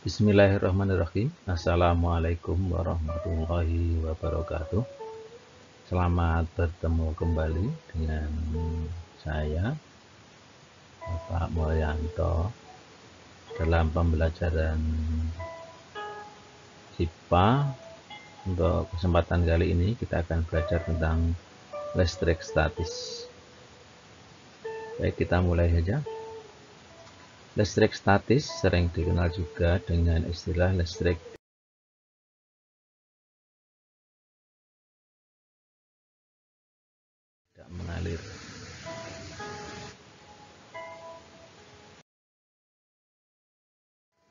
Bismillahirrahmanirrahim. Assalamualaikum warahmatullahi wabarakatuh. Selamat bertemu kembali dengan saya, Bapak Mulyanto, dalam pembelajaran IPA. Untuk kesempatan kali ini kita akan belajar tentang listrik statis. Baik, kita mulai saja. Listrik statis sering dikenal juga dengan istilah listrik tidak mengalir.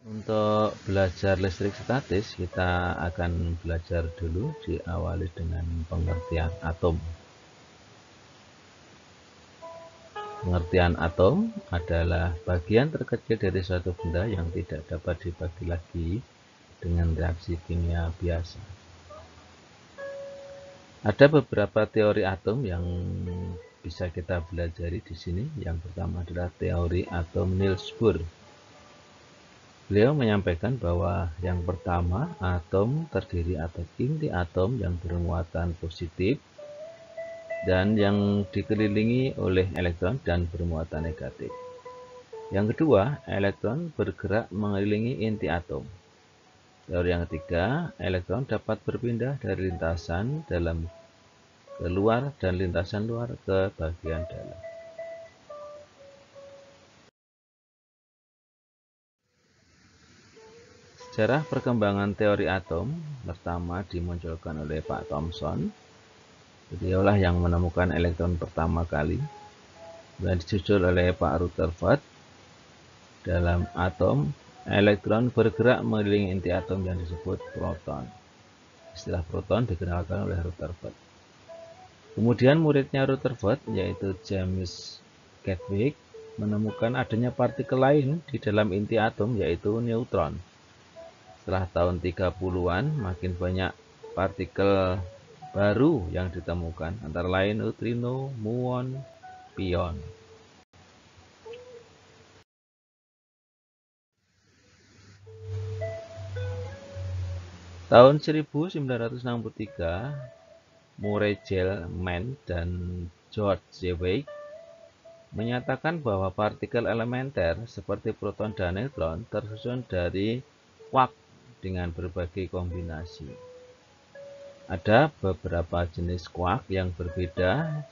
Untuk belajar listrik statis, kita akan belajar dulu diawali dengan pengertian atom. Pengertian atom adalah bagian terkecil dari suatu benda yang tidak dapat dibagi lagi dengan reaksi kimia biasa. Ada beberapa teori atom yang bisa kita pelajari di sini. Yang pertama adalah teori atom Niels Bohr. Beliau menyampaikan bahwa yang pertama, atom terdiri atas inti atom yang bermuatan positif dan yang dikelilingi oleh elektron dan bermuatan negatif. Yang kedua, elektron bergerak mengelilingi inti atom. Teori yang ketiga, elektron dapat berpindah dari lintasan dalam ke luar dan lintasan luar ke bagian dalam. Sejarah perkembangan teori atom pertama dimunculkan oleh Pak Thomson. Beliaulah yang menemukan elektron pertama kali, dan disusul oleh Pak Rutherford. Dalam atom, elektron bergerak mengelilingi inti atom yang disebut proton. Istilah proton dikenalkan oleh Rutherford. Kemudian muridnya Rutherford, yaitu James Chadwick, menemukan adanya partikel lain di dalam inti atom, yaitu neutron. Setelah tahun 30-an, makin banyak partikel baru yang ditemukan, antara lain neutrino, muon, pion. Tahun 1963, Murray Gell-Mann dan George Zwick menyatakan bahwa partikel elementer seperti proton dan neutron tersusun dari quark dengan berbagai kombinasi. Ada beberapa jenis quark yang berbeda,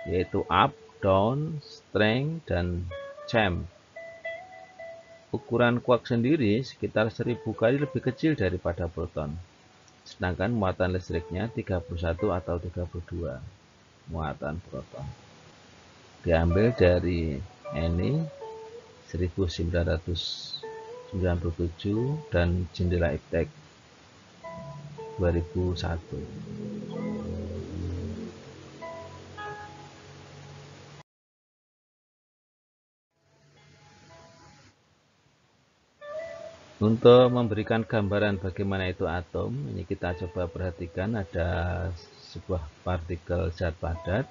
yaitu up, down, strength, dan champ. Ukuran quark sendiri sekitar 1000 kali lebih kecil daripada proton, sedangkan muatan listriknya 31 atau 32 muatan proton. Diambil dari Annie 1997 dan Jendela Iptek 2001. Untuk memberikan gambaran bagaimana itu atom, ini kita coba perhatikan. Ada sebuah partikel zat padat,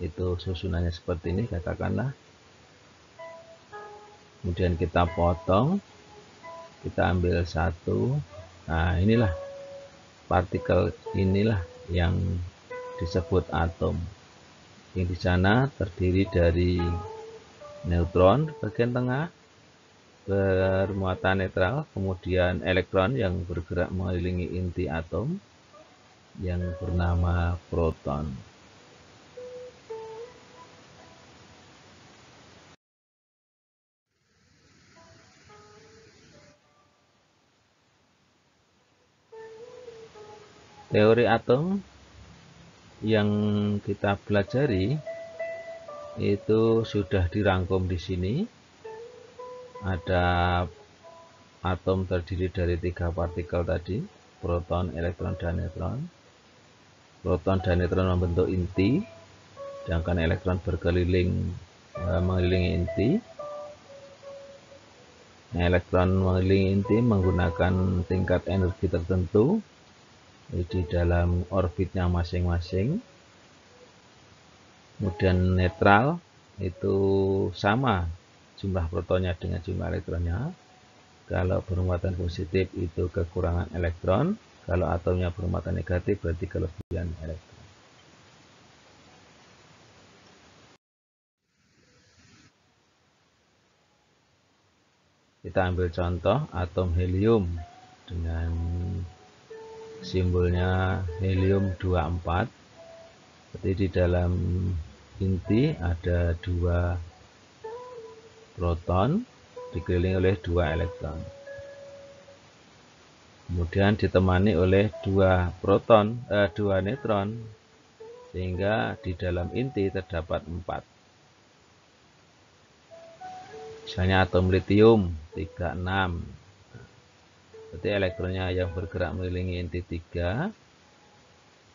itu susunannya seperti ini, katakanlah. Kemudian kita potong, kita ambil satu. Nah, inilah partikel, inilah yang disebut atom. Yang di sana terdiri dari neutron bagian tengah bermuatan netral, kemudian elektron yang bergerak mengelilingi inti atom yang bernama proton. Teori atom yang kita pelajari itu sudah dirangkum di sini. Ada atom terdiri dari 3 partikel tadi, proton, elektron, dan neutron. Proton dan neutron membentuk inti, sedangkan elektron berkeliling mengelilingi inti. Elektron mengelilingi inti menggunakan tingkat energi tertentu di dalam orbitnya masing-masing. Kemudian netral itu sama jumlah protonnya dengan jumlah elektronnya. Kalau bermuatan positif itu kekurangan elektron, kalau atomnya bermuatan negatif berarti kelebihan elektron. Kita ambil contoh atom helium dengan simbolnya helium 24. Jadi di dalam inti ada 2 proton dikelilingi oleh 2 elektron. Kemudian ditemani oleh 2 neutron, sehingga di dalam inti terdapat 4. Misalnya atom litium 36. Berarti elektronnya yang bergerak mengelilingi inti 3,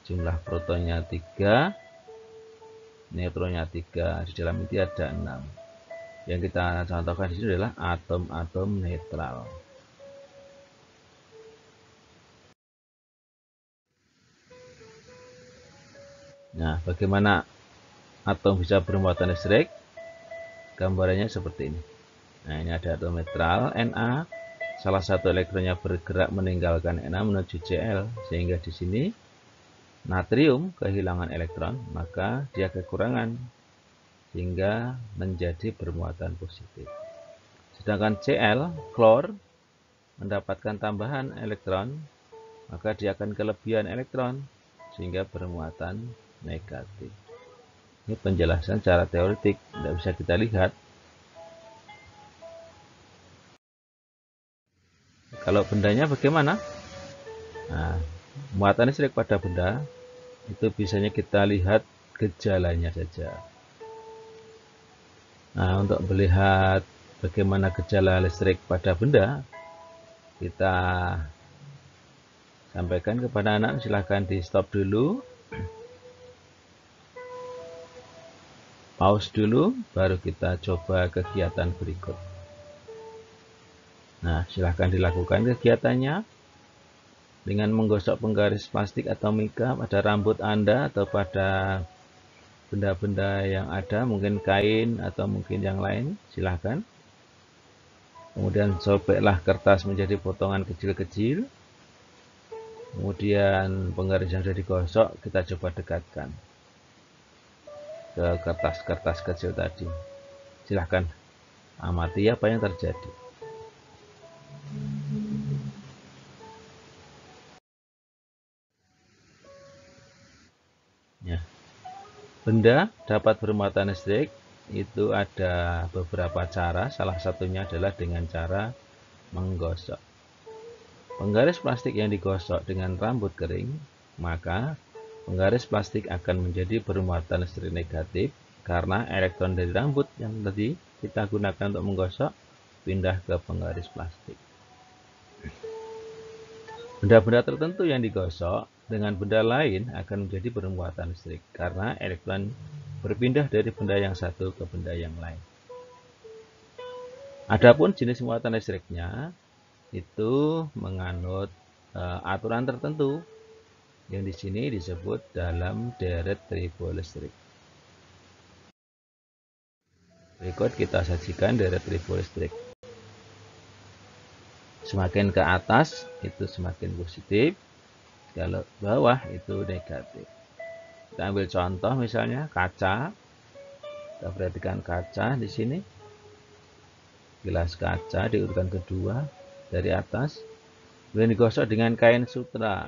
jumlah protonnya 3, neutronnya 3. Di dalam inti ada 6. Yang kita contohkan di sini adalah atom-atom netral. Nah, bagaimana atom bisa bermuatan listrik? Gambarannya seperti ini. Nah, ini ada atom netral Na. Salah satu elektronnya bergerak meninggalkan Na menuju Cl, sehingga di sini natrium kehilangan elektron, maka dia kekurangan, sehingga menjadi bermuatan positif. Sedangkan Cl, klor, mendapatkan tambahan elektron, maka dia akan kelebihan elektron, sehingga bermuatan negatif. Ini penjelasan secara teoretik, tidak bisa kita lihat. Kalau bendanya bagaimana? Nah, muatan listrik pada benda itu biasanya kita lihat gejalanya saja. Nah, untuk melihat bagaimana gejala listrik pada benda, kita sampaikan kepada anak, silahkan di stop dulu, pause dulu, baru kita coba kegiatan berikut. Nah, silahkan dilakukan kegiatannya dengan menggosok penggaris plastik atau mika pada rambut Anda atau pada benda-benda yang ada, mungkin kain atau mungkin yang lain, silahkan. Kemudian sobeklah kertas menjadi potongan kecil-kecil. Kemudian penggaris yang sudah digosok kita coba dekatkan ke kertas-kertas kecil tadi. Silahkan amati apa yang terjadi. Ya. Benda dapat bermuatan listrik itu ada beberapa cara, salah satunya adalah dengan cara menggosok. Penggaris plastik yang digosok dengan rambut kering, maka penggaris plastik akan menjadi bermuatan listrik negatif karena elektron dari rambut yang tadi kita gunakan untuk menggosok pindah ke penggaris plastik. Benda-benda tertentu yang digosok dengan benda lain akan menjadi bermuatan listrik karena elektron berpindah dari benda yang satu ke benda yang lain. Adapun jenis muatan listriknya itu menganut aturan tertentu yang di sini disebut dalam deret tribolistrik. Berikut kita sajikan deret tribolistrik. Semakin ke atas itu semakin positif, kalau bawah itu negatif. Kita ambil contoh misalnya kaca. Kita perhatikan kaca di sini. Gelas kaca di urutan kedua dari atas. Kemudian digosok dengan kain sutra.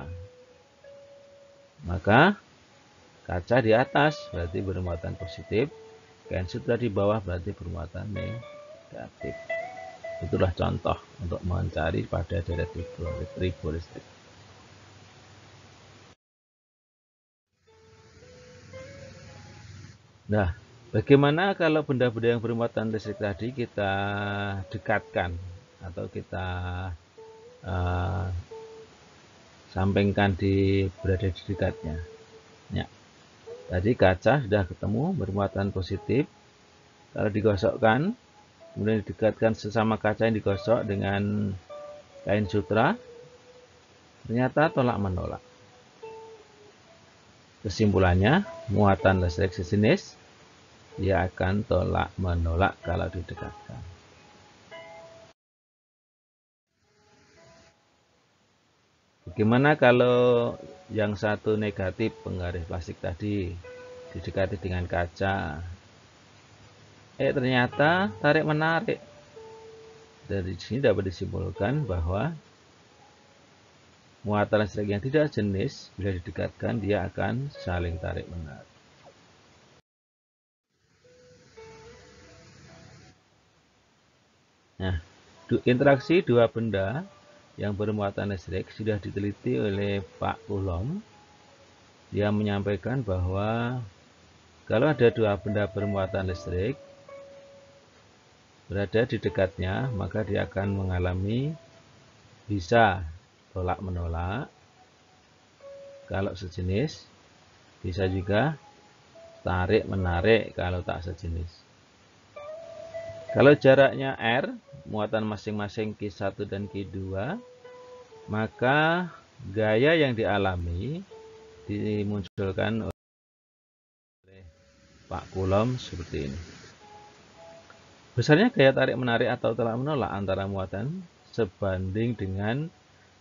Maka kaca di atas berarti bermuatan positif. Kain sutra di bawah berarti bermuatan negatif. Itulah contoh untuk mencari pada deret tribolistrik. Nah, bagaimana kalau benda-benda yang bermuatan listrik tadi kita dekatkan atau kita sampingkan berada di dekatnya? Ya, tadi kaca sudah ketemu bermuatan positif. Kalau digosokkan, kemudian didekatkan sesama kaca yang digosok dengan kain sutra, ternyata tolak menolak. Kesimpulannya, muatan listrik sejenis dia akan tolak menolak kalau didekatkan. Bagaimana kalau yang satu negatif penggaris plastik tadi didekati dengan kaca? Ternyata tarik menarik. Dari sini dapat disimpulkan bahwa muatan listrik yang tidak jenis bila didekatkan dia akan saling tarik menarik. Nah, interaksi dua benda yang bermuatan listrik sudah diteliti oleh Pak Coulomb. Dia menyampaikan bahwa kalau ada dua benda bermuatan listrik berada di dekatnya, maka dia akan mengalami bisa tolak-menolak kalau sejenis, bisa juga tarik-menarik kalau tak sejenis. Kalau jaraknya R, muatan masing-masing Q1 dan Q2, maka gaya yang dialami dimunculkan oleh Pak Coulomb seperti ini. Besarnya gaya tarik-menarik atau tolak-menolak antara muatan sebanding dengan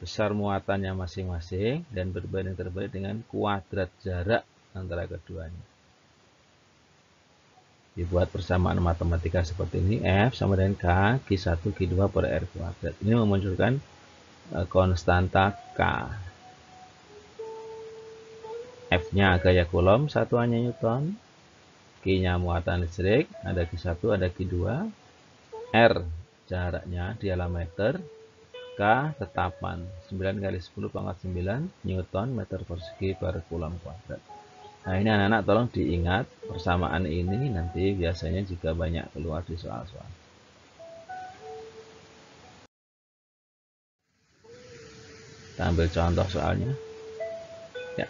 besar muatannya masing-masing dan berbanding terbalik dengan kuadrat jarak antara keduanya. Dibuat persamaan matematika seperti ini, F sama dengan K, Q1, Q2 per R kuadrat. Ini memunculkan konstanta K. F-nya gaya Coulomb, satuannya Newton. Q-nya muatan listrik, ada Q1, ada Q2. R jaraknya diameter, K tetapan 9 kali 10 pangkat 9 Newton meter persegi per Coulomb kuadrat. Nah, ini anak-anak tolong diingat persamaan ini, nanti biasanya juga banyak keluar di soal-soal. Kita ambil contoh soalnya. Ya,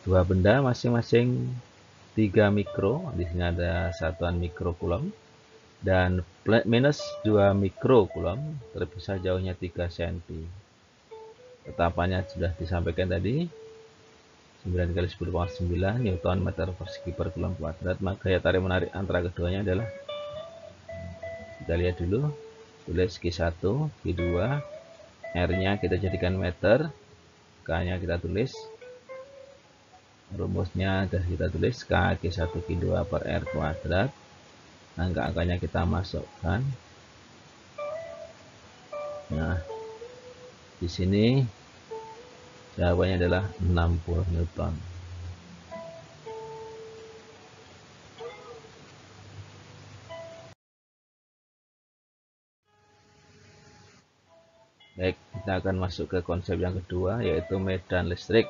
dua benda masing-masing 3 mikro, di sini ada satuan mikro Coulomb, dan minus 2 mikro Coulomb, terpisah jauhnya 3 cm. Tetapannya sudah disampaikan tadi, 9 kali 10 pangkat 9 Newton meter persegi per Coulomb kuadrat. Maka gaya tarik menarik antara keduanya adalah, kita lihat dulu, tulis Q1, Q2, R-nya kita jadikan meter, K-nya kita tulis, rumusnya sudah kita tulis, K Q1 Q2 per R kuadrat. Angka-angkanya kita masukkan. Nah, di sini jawabannya adalah 60 Newton. Baik, kita akan masuk ke konsep yang kedua, yaitu medan listrik.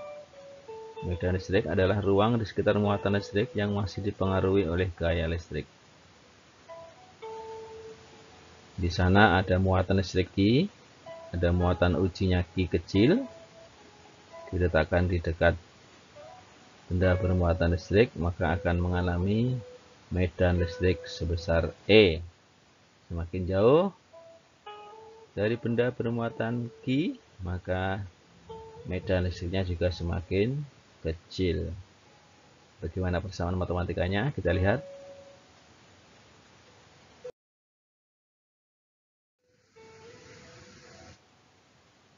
Medan listrik adalah ruang di sekitar muatan listrik yang masih dipengaruhi oleh gaya listrik. Di sana ada muatan listrik Q, ada muatan ujinya Q kecil, diletakkan di dekat benda bermuatan listrik, maka akan mengalami medan listrik sebesar E. Semakin jauh dari benda bermuatan Q, maka medan listriknya juga semakin kecil. Bagaimana persamaan matematikanya? Kita lihat.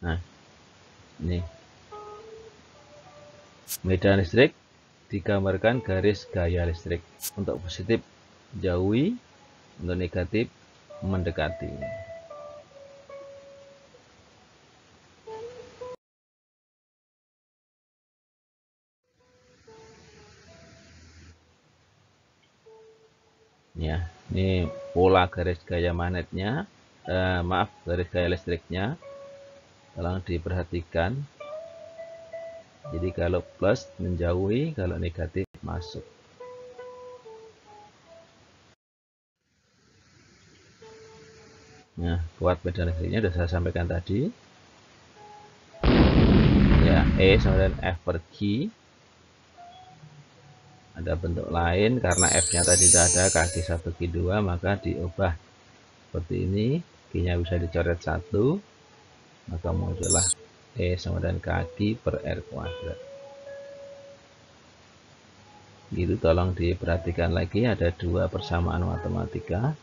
Nah, ini medan listrik digambarkan garis gaya listrik. Untuk positif jauhi, untuk negatif mendekati. Ya, ini pola garis gaya magnetnya, garis gaya listriknya. Tolong diperhatikan. Jadi kalau plus menjauhi, kalau negatif masuk. Nah, buat medan listriknya sudah saya sampaikan tadi. Ya, E sama dengan F per Q. Ada bentuk lain karena F-nya tadi tidak ada, kaki 1 Q2, maka diubah seperti ini. Q-nya bisa dicoret 1, maka muncullah E sama dengan kaki per R kuadrat. Gitu, tolong diperhatikan lagi, ada dua persamaan matematika.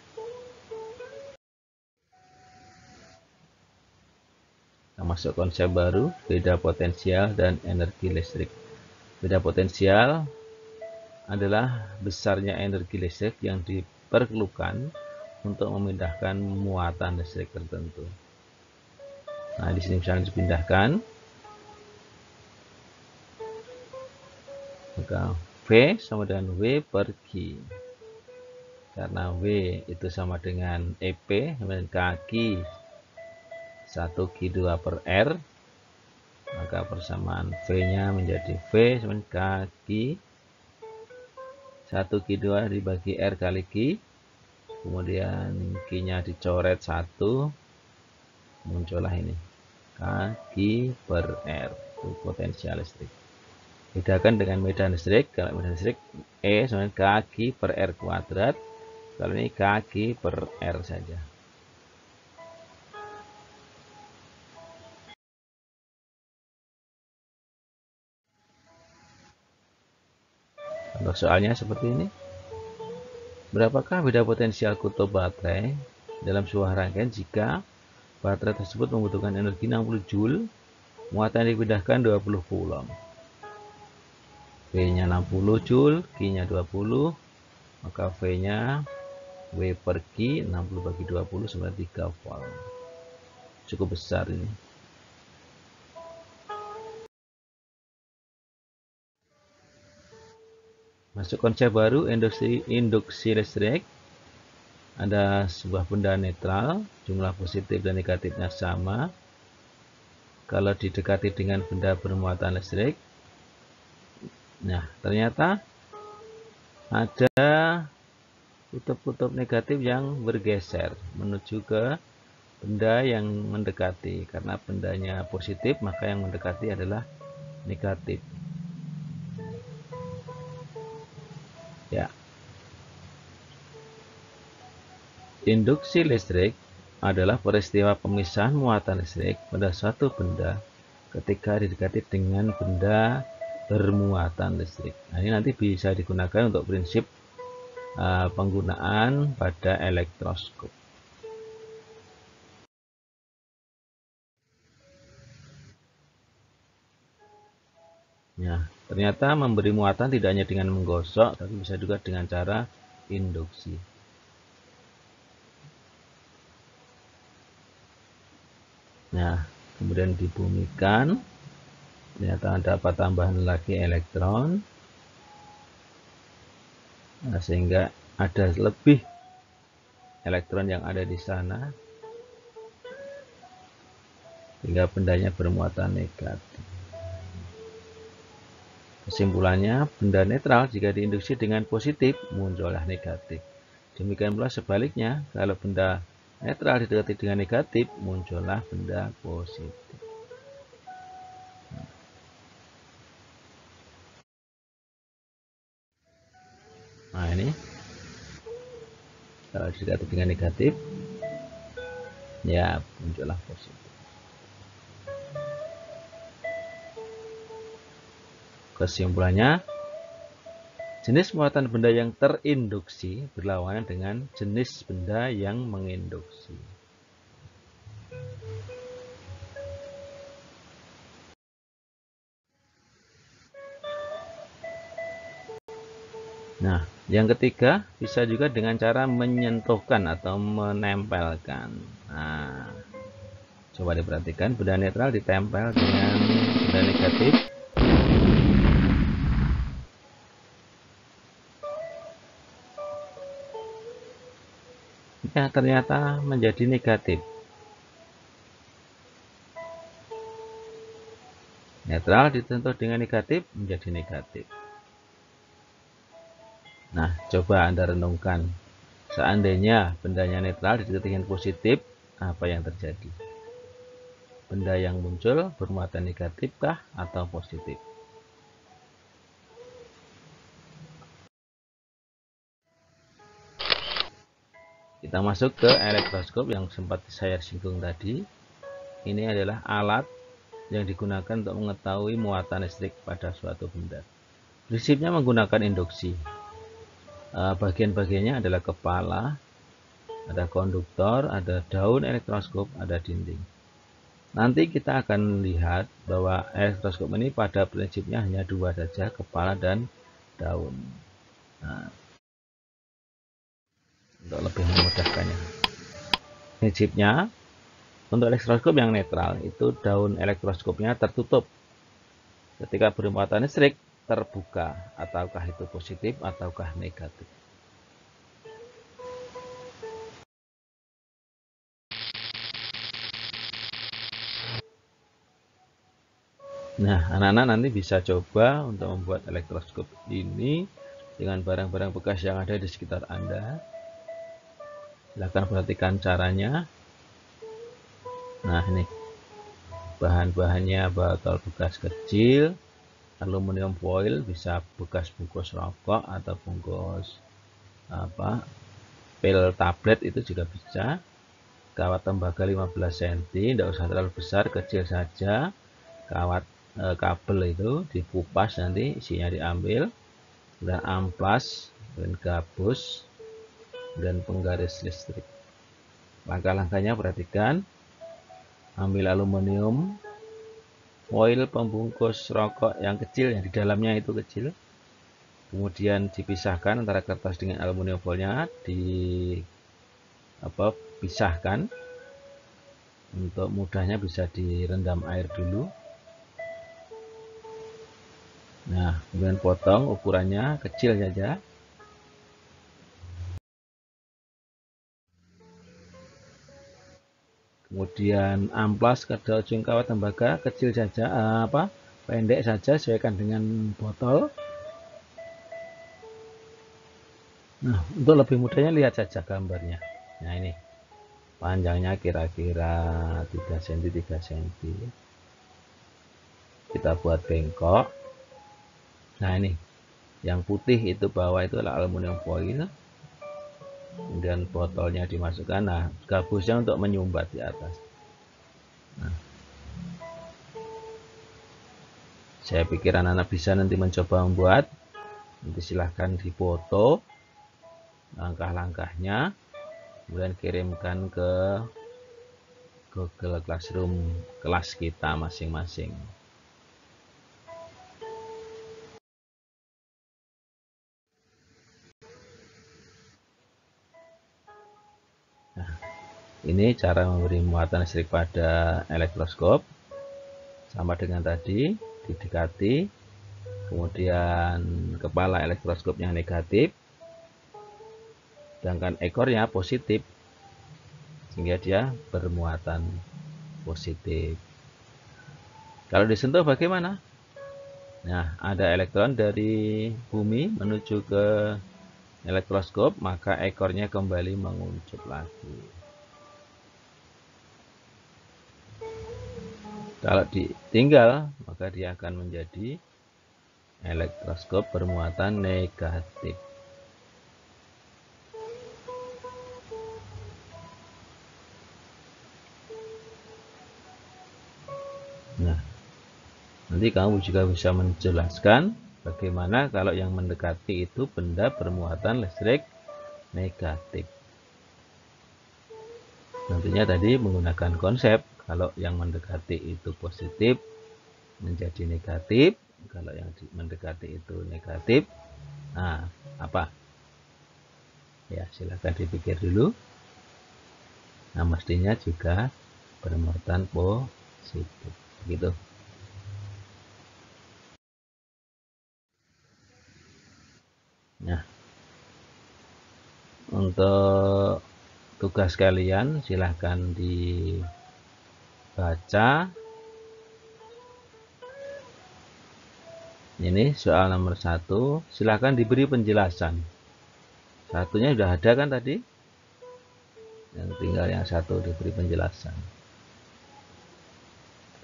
Kita masuk konsep baru, beda potensial dan energi listrik. Beda potensial adalah besarnya energi listrik yang diperlukan untuk memindahkan muatan listrik tertentu. Nah, di sini misalnya dipindahkan, maka V sama dengan W per Q. Karena W itu sama dengan EP, sama dengan kaki 1Q2 per R, maka persamaan V-nya menjadi V sama dengan kaki 1Q2 dibagi R kali Q, kemudian Q-nya dicoret 1, muncullah ini kaki per R, itu potensial listrik. Bedakan dengan medan listrik. Kalau medan listrik E sama dengan kaki per R kuadrat, kalau ini kaki per R saja. Untuk soalnya seperti ini. Berapakah beda potensial kutub baterai dalam sebuah rangkaian jika baterai tersebut membutuhkan energi 60 Joule, muatan yang dipindahkan 20 Coulomb. V-nya 60 Joule, Q-nya 20, maka V-nya W per Q 60 bagi 20 sama 3 volt. Cukup besar ini. Masuk konsep baru, induksi listrik. Ada sebuah benda netral, jumlah positif dan negatifnya sama. Kalau didekati dengan benda bermuatan listrik, nah ternyata ada kutub-kutub negatif yang bergeser menuju ke benda yang mendekati. Karena bendanya positif, maka yang mendekati adalah negatif. Ya. Induksi listrik adalah peristiwa pemisahan muatan listrik pada suatu benda ketika didekati dengan benda bermuatan listrik. Nah, ini nanti bisa digunakan untuk prinsip penggunaan pada elektroskop. Nah, ternyata memberi muatan tidak hanya dengan menggosok, tapi bisa juga dengan cara induksi. Nah, kemudian dibumikan, ternyata dapat tambahan lagi elektron, nah, sehingga ada lebih elektron yang ada di sana, sehingga bendanya bermuatan negatif. Kesimpulannya, benda netral jika diinduksi dengan positif, muncullah negatif. Demikian pula sebaliknya, kalau benda netral didekati dengan negatif, muncullah benda positif. Nah, ini kalau didekati dengan negatif, ya muncullah positif. Kesimpulannya, jenis muatan benda yang terinduksi berlawanan dengan jenis benda yang menginduksi. Nah, yang ketiga bisa juga dengan cara menyentuhkan atau menempelkan. Nah, coba diperhatikan, benda netral ditempel dengan benda negatif. Ya, ternyata menjadi negatif. Netral ditentukan dengan negatif menjadi negatif. Nah, coba Anda renungkan. Seandainya bendanya netral didekati dengan positif, apa yang terjadi? Benda yang muncul bermuatan negatif kah atau positif? Kita masuk ke elektroskop yang sempat saya singgung tadi. Ini adalah alat yang digunakan untuk mengetahui muatan listrik pada suatu benda. Prinsipnya menggunakan induksi. Bagian-bagiannya adalah kepala, ada konduktor, ada daun elektroskop, ada dinding. Nanti kita akan lihat bahwa elektroskop ini pada prinsipnya hanya dua saja, kepala dan daun. Nah, untuk lebih memudahkannya, prinsipnya untuk elektroskop yang netral itu daun elektroskopnya tertutup. Ketika bermuatan listrik terbuka, ataukah itu positif ataukah negatif. Nah, anak-anak nanti bisa coba untuk membuat elektroskop ini dengan barang-barang bekas yang ada di sekitar Anda. Silahkan perhatikan caranya. Nah, ini bahan-bahannya: botol bekas kecil, aluminium foil, bisa bekas bungkus rokok atau bungkus pil tablet itu juga bisa. Kawat tembaga 15 cm, tidak usah terlalu besar, kecil saja. Kawat kabel itu dikupas, nanti isinya diambil, dan amplas dan gabus dan penggaris listrik. Langkah-langkahnya perhatikan. Ambil aluminium foil pembungkus rokok yang kecil, yang di dalamnya itu kecil, kemudian dipisahkan antara kertas dengan aluminium foilnya, dipisahkan. Untuk mudahnya bisa direndam air dulu. Nah, kemudian potong, ukurannya kecil saja. Kemudian amplas kedua ujung kawat tembaga kecil saja, pendek saja, sesuaikan dengan botol. Nah, untuk lebih mudahnya lihat saja gambarnya. Nah, ini panjangnya kira-kira 3 cm 3 cm. Kita buat bengkok. Nah, ini yang putih itu bawah itu adalah aluminium foil. Kemudian botolnya dimasukkan. Nah, gabusnya untuk menyumbat di atas. Nah, saya pikir anak-anak bisa nanti mencoba membuat. Nanti silahkan difoto langkah-langkahnya, kemudian kirimkan ke Google Classroom kelas kita masing-masing. Nah, ini cara memberi muatan listrik pada elektroskop. Sama dengan tadi, didekati, kemudian kepala elektroskopnya negatif, sedangkan ekornya positif, sehingga dia bermuatan positif. Kalau disentuh bagaimana? Nah, ada elektron dari bumi menuju ke elektroskop, maka ekornya kembali menguncup lagi. Kalau ditinggal, maka dia akan menjadi elektroskop bermuatan negatif. Nah, nanti kamu juga bisa menjelaskan bagaimana kalau yang mendekati itu benda bermuatan listrik negatif. Tentunya tadi menggunakan konsep kalau yang mendekati itu positif menjadi negatif, kalau yang mendekati itu negatif, nah apa? Ya, silahkan dipikir dulu. Nah, mestinya juga bermuatan positif, gitu. Nah, untuk tugas kalian silahkan dibaca. Ini soal nomor 1, silahkan diberi penjelasan. Satunya sudah ada kan tadi? Yang tinggal yang satu diberi penjelasan.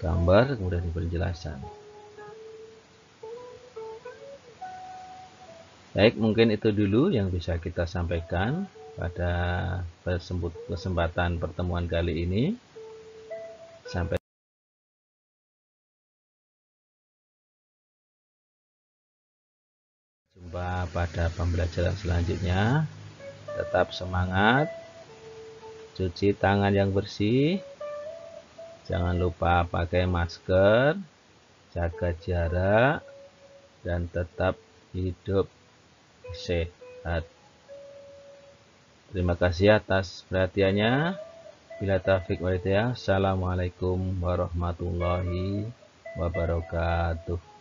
Gambar, kemudian diberi penjelasan. Baik, mungkin itu dulu yang bisa kita sampaikan pada kesempatan pertemuan kali ini. Sampai jumpa pada pembelajaran selanjutnya. Tetap semangat, cuci tangan yang bersih, Jangan lupa pakai masker, jaga jarak, dan tetap hidup sehat. Terima kasih atas perhatiannya. Bila taufik walhidayah. Assalamualaikum warahmatullahi wabarakatuh.